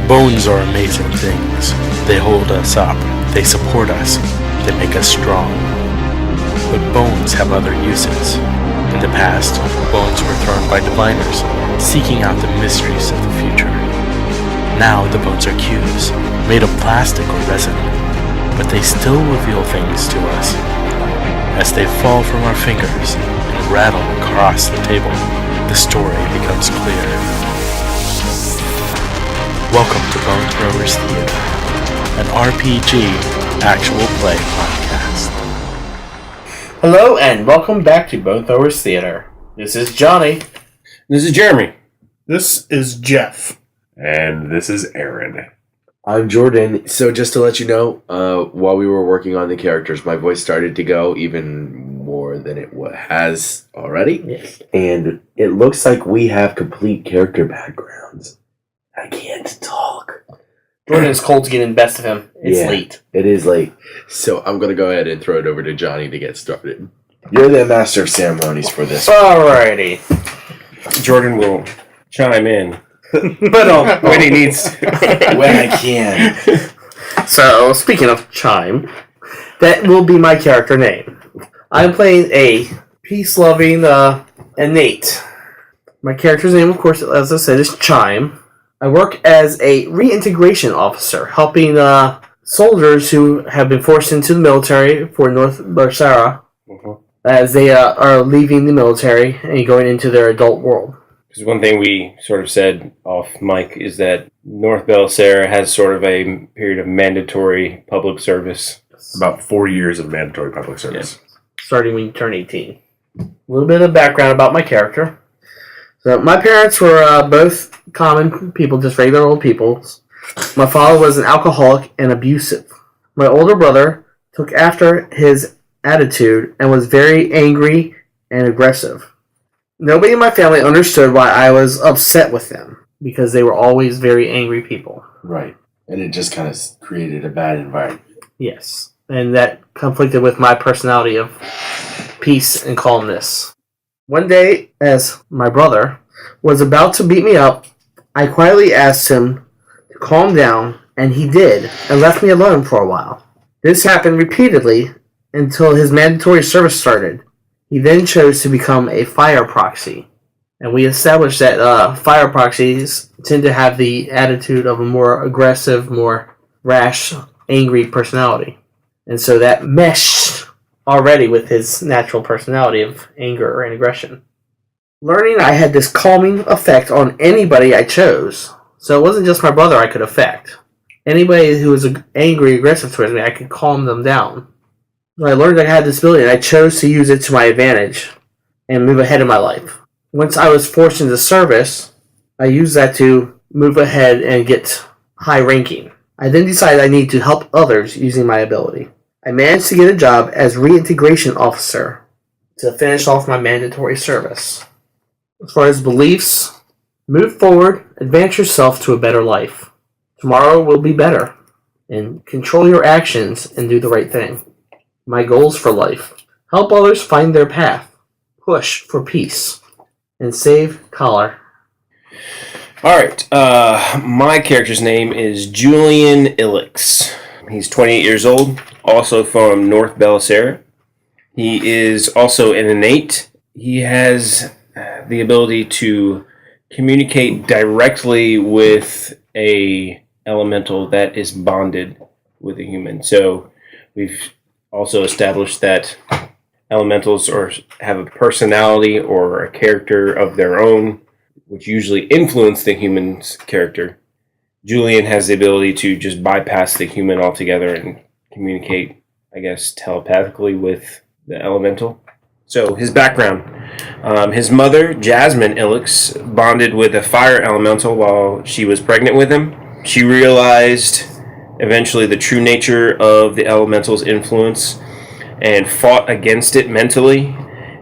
Bones are amazing things. They hold us up, they support us, they make us strong. But bones have other uses. In the past, bones were thrown by diviners, seeking out the mysteries of the future. Now the bones are cubes, made of plastic or resin, but they still reveal things to us. As they fall from our fingers and rattle across the table, the story becomes clear. Welcome to Bone Throwers Theater, an RPG actual play podcast. Hello and welcome back to Bone Throwers Theater. This is Johnny. This is Jeremy. This is Jeff. And this is Aaron. I'm Jordan. So just to let you know, while we were working on the characters, my voice started to go even more than it has already. Yes. And it looks like we have complete character backgrounds. I can't talk. Jordan's cold's getting the best of him. It's late. It is late. So I'm going to go ahead and throw it over to Johnny to get started. You're the master of ceremonies for this. Alrighty. Jordan will chime in, but when he needs to. When I can. So, speaking of Chime, that will be my character name. I'm playing a peace-loving innate. My character's name, of course, as I said, is Chime. I work as a reintegration officer, helping soldiers who have been forced into the military for North Barsara as they are leaving the military and going into their adult world. Because one thing we sort of said off mic is that North Barsara has sort of a period of mandatory public service. About 4 years of mandatory public service. Yeah. Starting when you turn 18. A little bit of background about my character. So my parents were both common people, just regular old people. My father was an alcoholic and abusive. My older brother took after his attitude and was very angry and aggressive. Nobody in my family understood why I was upset with them, because they were always very angry people. Right. And it just kind of created a bad environment. Yes. And that conflicted with my personality of peace and calmness. One day, as my brother was about to beat me up, I quietly asked him to calm down, and he did, and left me alone for a while. This happened repeatedly until his mandatory service started. He then chose to become a fire proxy, and we established that fire proxies tend to have the attitude of a more aggressive, more rash, angry personality. And so that meshed already with his natural personality of anger and aggression. Learning I had this calming effect on anybody I chose. So it wasn't just my brother I could affect. Anybody who was angry, aggressive towards me, I could calm them down. I learned I had this ability, and I chose to use it to my advantage and move ahead in my life. Once I was forced into service, I used that to move ahead and get high ranking. I then decided I needed to help others using my ability. I managed to get a job as reintegration officer to finish off my mandatory service. As far as beliefs, move forward, advance yourself to a better life. Tomorrow will be better. And control your actions and do the right thing. My goals for life: help others find their path, push for peace, and save Collar. Alright, my character's name is Julian Illix. He's 28 years old, also from North Barsara. He is also an innate. He has the ability to communicate directly with a elemental that is bonded with a human. So we've also established that elementals have a personality or a character of their own, which usually influence the human's character. Julian has the ability to just bypass the human altogether and communicate, I guess, telepathically with the elemental. So his background: his mother, Jasmine Illix, bonded with a fire elemental while she was pregnant with him. She realized eventually the true nature of the elemental's influence and fought against it mentally.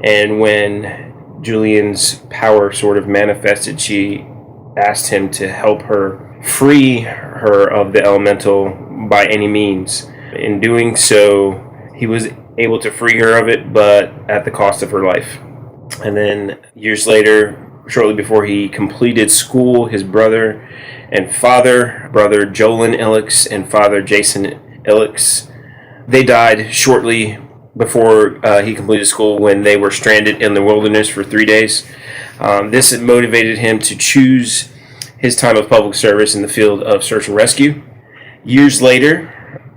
And when Julian's power sort of manifested, she asked him to help her free her of the elemental by any means. In doing so, he was able to free her of it, but at the cost of her life. And then years later, shortly before he completed school, his brother and brother Jolan Illix, and father Jason Illix. They died shortly before he completed school when they were stranded in the wilderness for 3 days. This motivated him to choose his time of public service in the field of search and rescue. Years later,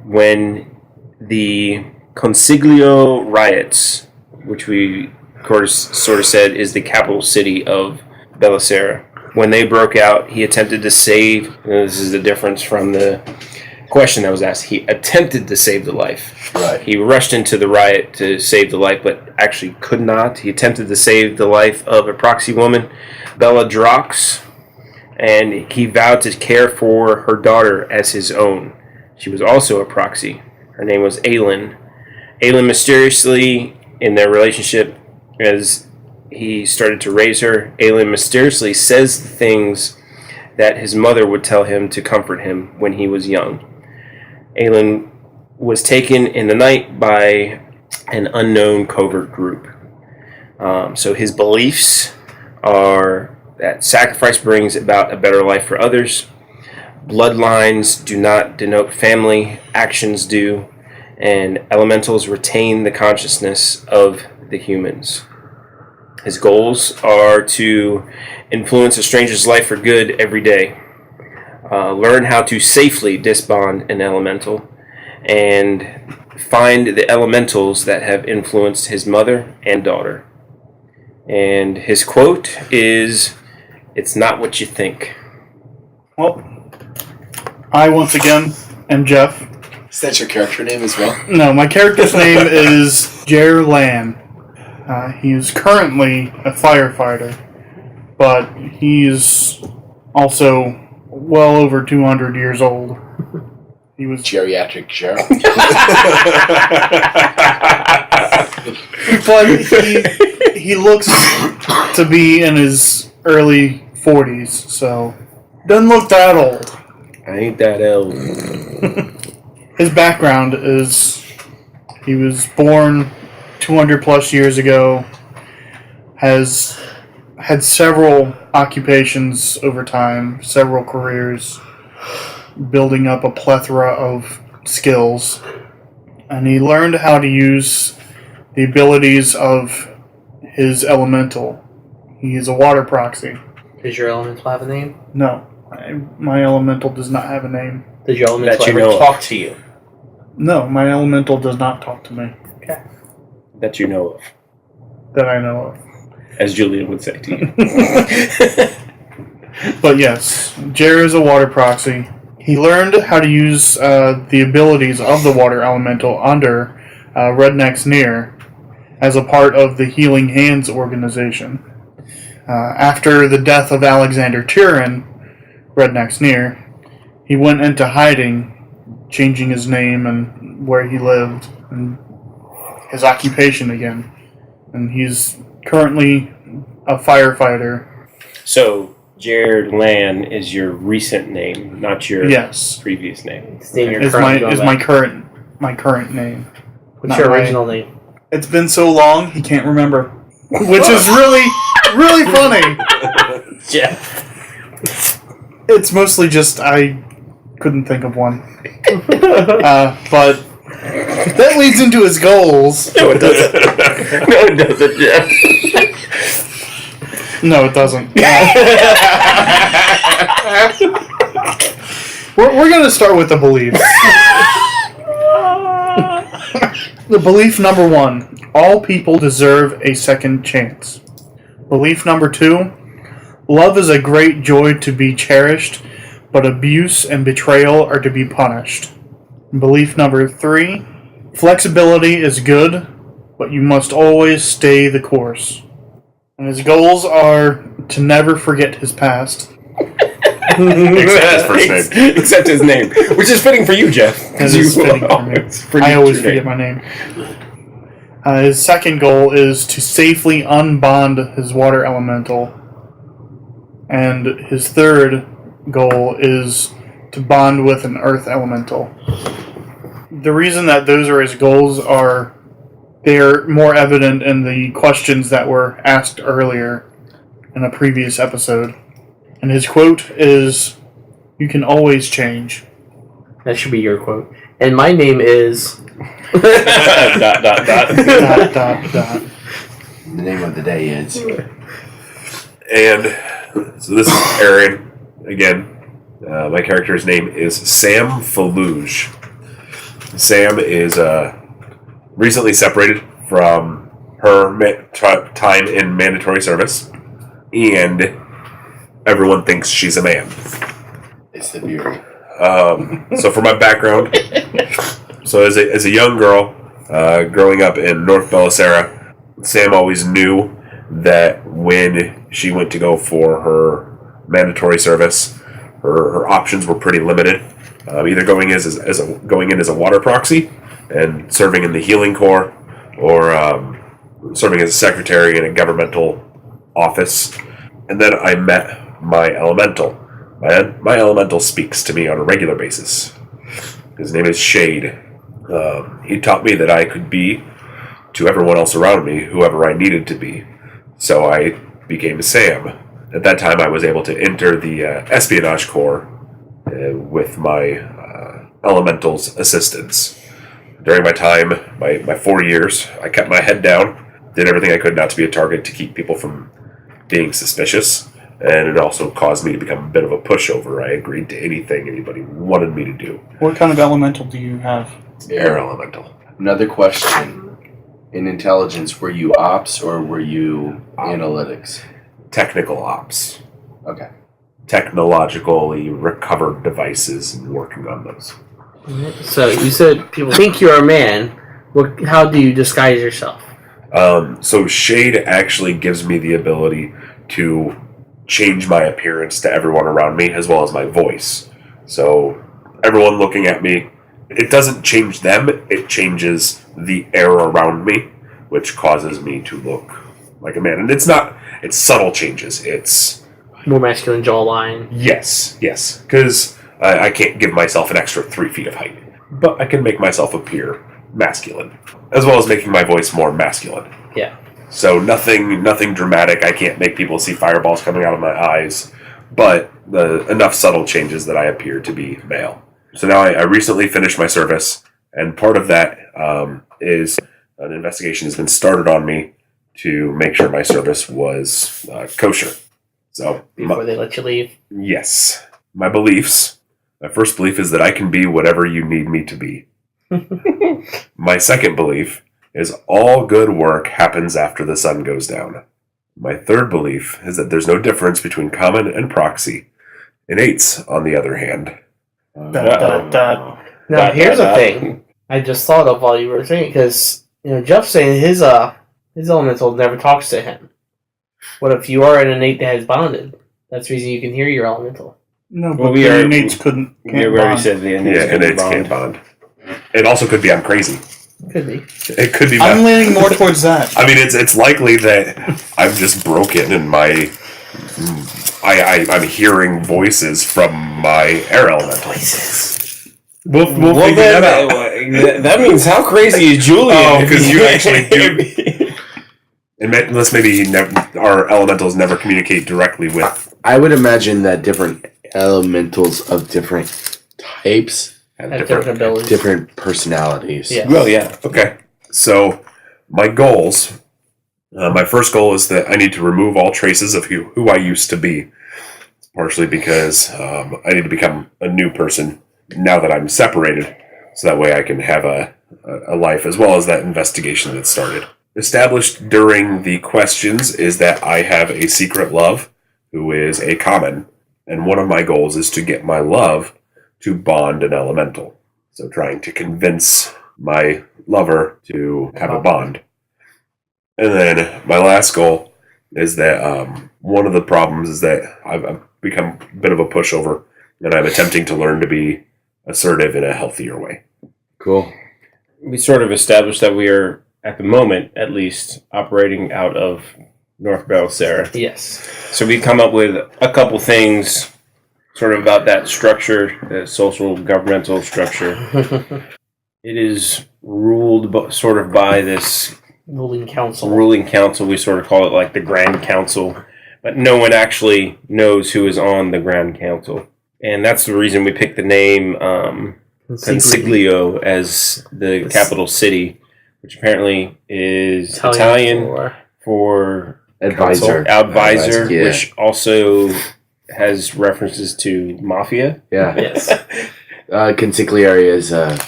when the Consiglio riots, which we of course sort of said is the capital city of Belisara, when they broke out, he attempted to save, this is the difference from the question that was asked, he attempted to save the life. Right. He rushed into the riot to save the life, but actually could not. He attempted to save the life of a proxy woman, Bella Drox, and he vowed to care for her daughter as his own. She was also a proxy. Her name was Aelin. Aelin mysteriously, in their relationship, as he started to raise her, Aelin mysteriously says the things that his mother would tell him to comfort him when he was young. Aelin was taken in the night by an unknown covert group. So his beliefs are that sacrifice brings about a better life for others. Bloodlines do not denote family, actions do, and elementals retain the consciousness of the humans. His goals are to influence a stranger's life for good every day, learn how to safely disbond an elemental, and find the elementals that have influenced his mother and daughter. And his quote is, "It's not what you think." Well, I once again am Jeff. Is that your character name as well? No, my character's name is Jerr Lan. He is currently a firefighter, but he's also well over 200 years old. He was Geriatric Jerr. But he looks to be in his early 40s, so doesn't look that old. I ain't that old. His background is he was born 200 plus years ago, has had several occupations over time, several careers, building up a plethora of skills, and he learned how to use the abilities of his elemental. He is a water proxy. Does your elemental have a name? No, my elemental does not have a name. Does your elemental That you ever know of. talk to you? No, my elemental does not talk to me, That you know of, that I know of. as Julian would say to you. But yes, Jerr is a water proxy. He learned how to use the abilities of the water elemental under Redneck's Near as a part of the Healing Hands organization. After the death of Alexander Turin, Redneck's Near, he went into hiding, changing his name and where he lived and his occupation again. And he's currently a firefighter. So, Jerr Lan is your recent name, not your Yes, previous name. It's the name you're is currently my going is by. my current name. What's not your my- original name? It's been so long he can't remember, which is really funny. Jeff. It's mostly just I couldn't think of one, but that leads into his goals. No, it doesn't. No, it doesn't, Jeff. No, it doesn't. We're going to start with the beliefs. The belief number 1, all people deserve a second chance. Belief number 2, love is a great joy to be cherished, but abuse and betrayal are to be punished. Belief number 3, flexibility is good, but you must always stay the course. And his goals are to never forget his past. Except his name, which is fitting for you, Jeff. That is fitting for me. I always forget my name. His second goal is to safely unbond his water elemental. And his third goal is to bond with an earth elemental. The reason that those are his goals are they're more evident in the questions that were asked earlier in a previous episode. And his quote is, You can always change. That should be your quote. And my name is... dot, dot, dot. Dot, dot, dot. The name of the day is. And so this is Aaron again. My character's name is Sam Feluge. Sam is recently separated from her time in mandatory service, and everyone thinks she's a man. It's the beard. So for my background, so as a young girl growing up in North Belisara, Sam always knew that when she went to go for her mandatory service, her options were pretty limited. Either going in as a water proxy and serving in the healing corps, or serving as a secretary in a governmental office. And then I met my elemental. My elemental speaks to me on a regular basis. His name is Shade. He taught me that I could be to everyone else around me whoever I needed to be. So I became Sam. At that time, I was able to enter the espionage corps with my elemental's assistance. During my time, my 4 years, I kept my head down, did everything I could not to be a target to keep people from being suspicious, and it also caused me to become a bit of a pushover. I agreed to anything anybody wanted me to do. What kind of elemental do you have? Air elemental. Another question. In intelligence, were you ops or were you analytics? Technical ops. Okay. Technologically recovered devices and working on those. So you said people think you're a man. How do you disguise yourself? So Shade actually gives me the ability to change my appearance to everyone around me, as well as my voice. So everyone looking at me, it doesn't change them, it changes the air around me, which causes me to look like a man. And it's subtle changes. It's... More masculine jawline. Yes, because I can't give myself an extra 3 feet of height, but I can make myself appear masculine, as well as making my voice more masculine. Yeah. So nothing dramatic. I can't make people see fireballs coming out of my eyes, but enough subtle changes that I appear to be male. So now I recently finished my service, and part of that is an investigation has been started on me to make sure my service was kosher. So Before they let you leave. Yes. My beliefs. My first belief is that I can be whatever you need me to be. My second belief is all good work happens after the sun goes down. My third belief is that there's no difference between common and proxy. Innates, on the other hand. Now, here's the thing I just thought of while you were saying, because Jeff's saying his elemental never talks to him. What if you are an innate that has bonded? That's the reason you can hear your elemental. No, but the innates can't We already bond. said the innates Innates can't bond. It also could be I'm crazy. Could be. It could be. I'm leaning more towards that. I mean, it's likely that I'm just broken and I'm hearing voices from my air elemental. We'll figure that out. That means how crazy is Julian? Oh, because you actually do. Unless maybe our elementals never communicate directly with. I would imagine that different elementals of different types Have different abilities. different personalities. Yeah. Well, yeah. Okay, so my goals. My first goal is that I need to remove all traces of who I used to be. Partially because I need to become a new person now that I'm separated, so that way I can have a life as well as that investigation that started. Established during the questions is that I have a secret love who is a common, and one of my goals is to get my love to bond an elemental. So trying to convince my lover to have a bond. And then my last goal is that one of the problems is that I've become a bit of a pushover, and I'm attempting to learn to be assertive in a healthier way. Cool. We sort of established that we are, at the moment at least, operating out of North Belisara. Yes. So we come up with a couple things sort of about that structure, that social governmental structure. It is ruled sort of by this Ruling council. ruling council. We sort of call it like the Grand Council, but no one actually knows who is on the Grand Council. And that's the reason we picked the name Consiglio as the capital city, which apparently is Italian for Advisor. Advisor, Yeah. which also has references to mafia. Yeah. Yes. Consigliere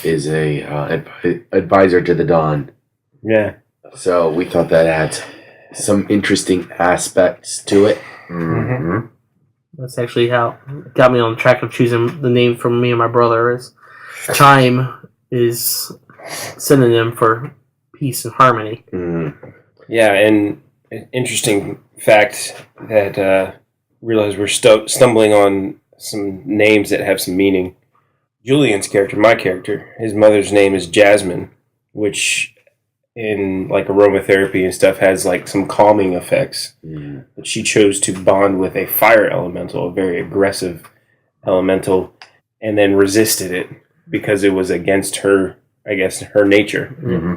is a advisor to the Don. Yeah. So we thought that had some interesting aspects to it. Mm-hmm. That's actually how it got me on track of choosing the name from me and my brother. Is Chime is synonym for peace and harmony. Mm. Yeah, and an interesting fact that realize we're stumbling on some names that have some meaning. Julian's character, my character, his mother's name is Jasmine, which in like aromatherapy and stuff has like some calming effects. Mm. But she chose to bond with a fire elemental, a very aggressive elemental, and then resisted it because it was against her, I guess, her nature. Mm-hmm.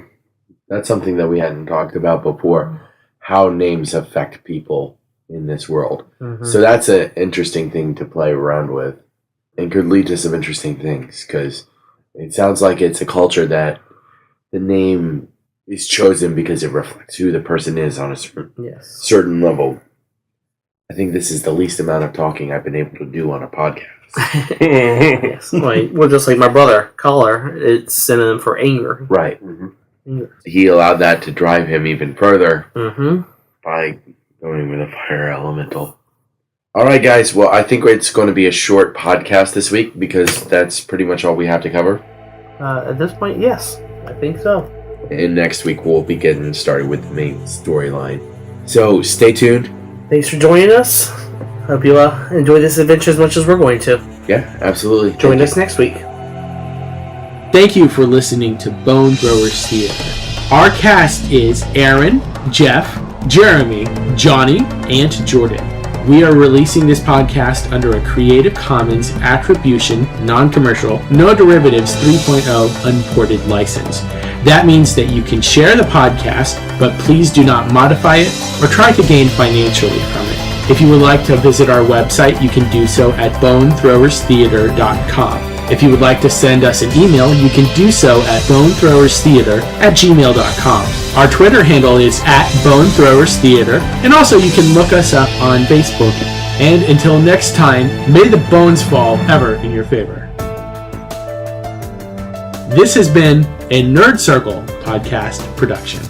That's something that we hadn't talked about before, how names affect people in this world. Mm-hmm. So that's an interesting thing to play around with and could lead to some interesting things because it sounds like it's a culture that the name is chosen because it reflects who the person is on a certain level. I think this is the least amount of talking I've been able to do on a podcast. Yes. Well, just like my brother, Collar, it's synonym for anger. Right. Anger. He allowed that to drive him even further Mm-hmm. by going with a fire elemental. All right, guys. Well, I think it's going to be a short podcast this week because that's pretty much all we have to cover. At this point, yes. I think so. And next week, we'll be getting started with the main storyline. So stay tuned. Thanks for joining us. Hope you enjoy this adventure as much as we're going to. Yeah, absolutely. Join us next week. Thank you for listening to Bone Throwers Theater. Our cast is Aaron, Jeff, Jeremy, Johnny, and Jordan. We are releasing this podcast under a Creative Commons Attribution, Non-Commercial, No Derivatives 3.0 Unported license. That means that you can share the podcast, but please do not modify it or try to gain financially from it. If you would like to visit our website, you can do so at bonethrowerstheater.com. If you would like to send us an email, you can do so at bonethrowerstheater@gmail.com. Our Twitter handle is @bonethrowerstheater, and also you can look us up on Facebook. And until next time, may the bones fall ever in your favor. This has been a Nerd Circle podcast production.